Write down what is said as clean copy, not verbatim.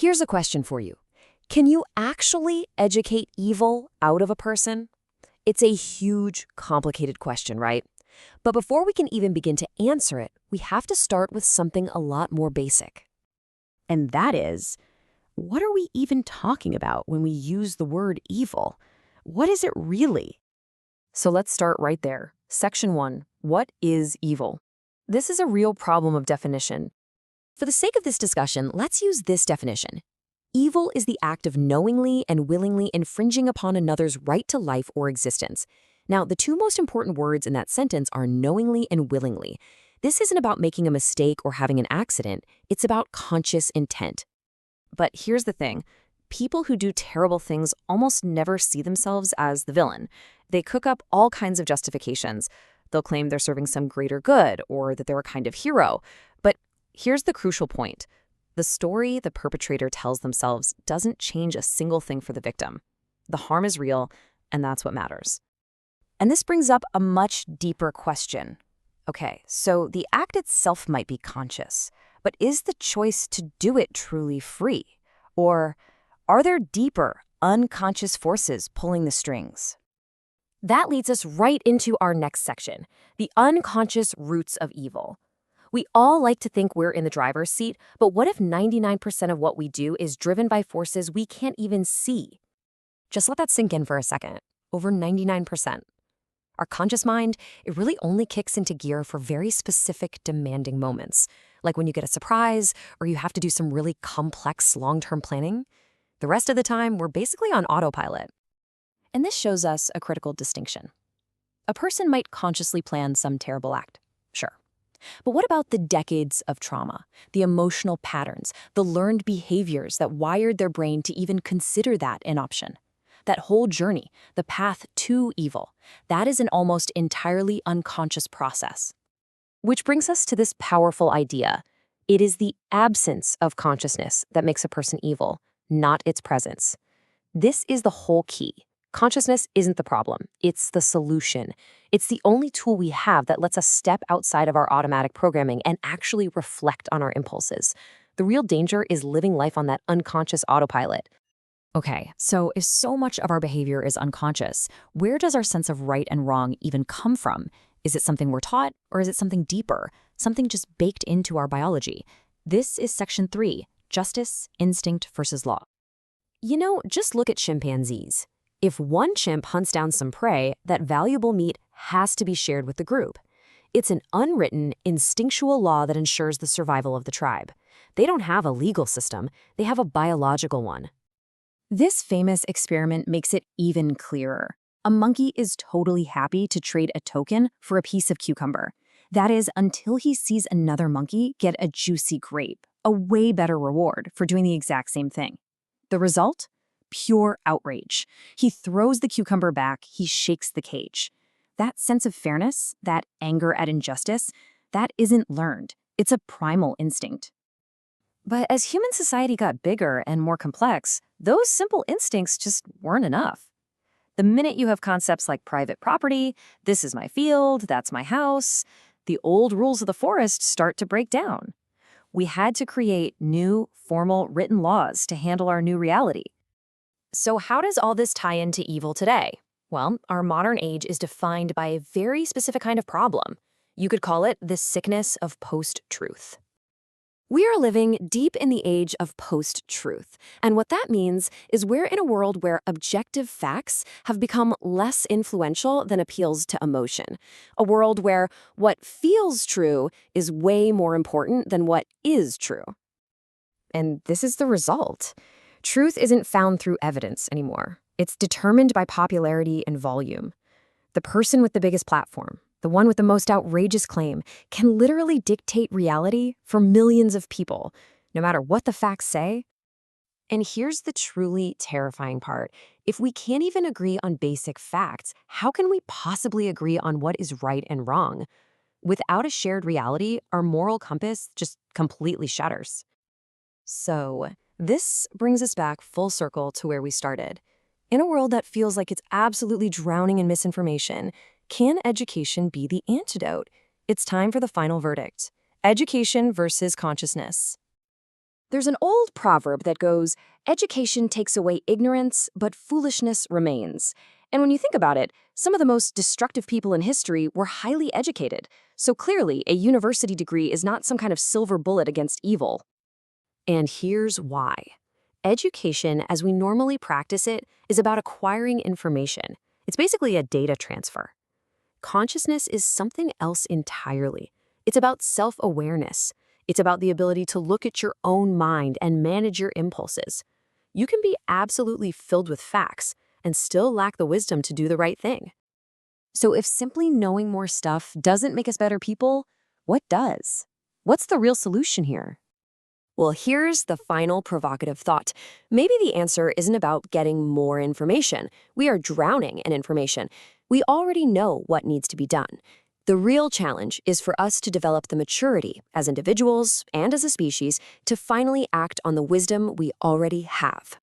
Here's a question for you. Can you actually educate evil out of a person? It's a huge, complicated question, right? But before we can even begin to answer it, we have to start with something a lot more basic. And that is, what are we even talking about when we use the word evil? What is it really? So let's start right there. Section 1. What is evil? This is a real problem of definition. For the sake of this discussion, let's use this definition. Evil is the act of knowingly and willingly infringing upon another's right to life or existence. Now, the two most important words in that sentence are knowingly and willingly. This isn't about making a mistake or having an accident. It's about conscious intent. But here's the thing. People who do terrible things almost never see themselves as the villain. They cook up all kinds of justifications. They'll claim they're serving some greater good or that they're a kind of hero. But here's the crucial point. The story the perpetrator tells themselves doesn't change a single thing for the victim. The harm is real, and that's what matters. And this brings up a much deeper question. Okay, so the act itself might be conscious, but is the choice to do it truly free? Or are there deeper, unconscious forces pulling the strings? That leads us right into our next section, the unconscious roots of evil. We all like to think we're in the driver's seat, but what if 99% of what we do is driven by forces we can't even see? Just let that sink in for a second. Over 99%. Our conscious mind, it really only kicks into gear for very specific, demanding moments, like when you get a surprise or you have to do some really complex long-term planning. The rest of the time, we're basically on autopilot. And this shows us a critical distinction. A person might consciously plan some terrible act, sure. But what about the decades of trauma, the emotional patterns, the learned behaviors that wired their brain to even consider that an option? That whole journey, the path to evil, that is an almost entirely unconscious process. Which brings us to this powerful idea. It is the absence of consciousness that makes a person evil, not its presence. This is the whole key. Consciousness isn't the problem, it's the solution. It's the only tool we have that lets us step outside of our automatic programming and actually reflect on our impulses. The real danger is living life on that unconscious autopilot. Okay, so if so much of our behavior is unconscious, where does our sense of right and wrong even come from? Is it something we're taught, or is it something deeper, something just baked into our biology? This is Section 3, Justice, Instinct versus Law. You know, just look at chimpanzees. If one chimp hunts down some prey, that valuable meat has to be shared with the group. It's an unwritten, instinctual law that ensures the survival of the tribe. They don't have a legal system, they have a biological one. This famous experiment makes it even clearer. A monkey is totally happy to trade a token for a piece of cucumber. That is, until he sees another monkey get a juicy grape, a way better reward for doing the exact same thing. The result? Pure outrage. He throws the cucumber back, he shakes the cage. That sense of fairness, that anger at injustice, that isn't learned. It's a primal instinct. But as human society got bigger and more complex, those simple instincts just weren't enough. The minute you have concepts like private property, this is my field, that's my house, the old rules of the forest start to break down. We had to create new, formal, written laws to handle our new reality. So how does all this tie into evil today? Well, our modern age is defined by a very specific kind of problem. You could call it the sickness of post-truth. We are living deep in the age of post-truth, and what that means is we're in a world where objective facts have become less influential than appeals to emotion. A world where what feels true is way more important than what is true. And this is the result. Truth isn't found through evidence anymore. It's determined by popularity and volume. The person with the biggest platform, the one with the most outrageous claim, can literally dictate reality for millions of people, no matter what the facts say. And here's the truly terrifying part. If we can't even agree on basic facts, how can we possibly agree on what is right and wrong? Without a shared reality, our moral compass just completely shatters. So, this brings us back full circle to where we started. In a world that feels like it's absolutely drowning in misinformation, can education be the antidote? It's time for the final verdict. Education versus consciousness. There's an old proverb that goes, education takes away ignorance, but foolishness remains. And when you think about it, some of the most destructive people in history were highly educated. So clearly, a university degree is not some kind of silver bullet against evil. And here's why. Education, as we normally practice it, is about acquiring information. It's basically a data transfer. Consciousness is something else entirely. It's about self-awareness. It's about the ability to look at your own mind and manage your impulses. You can be absolutely filled with facts and still lack the wisdom to do the right thing. So if simply knowing more stuff doesn't make us better people, what does? What's the real solution here? Well, here's the final provocative thought. Maybe the answer isn't about getting more information. We are drowning in information. We already know what needs to be done. The real challenge is for us to develop the maturity as individuals and as a species to finally act on the wisdom we already have.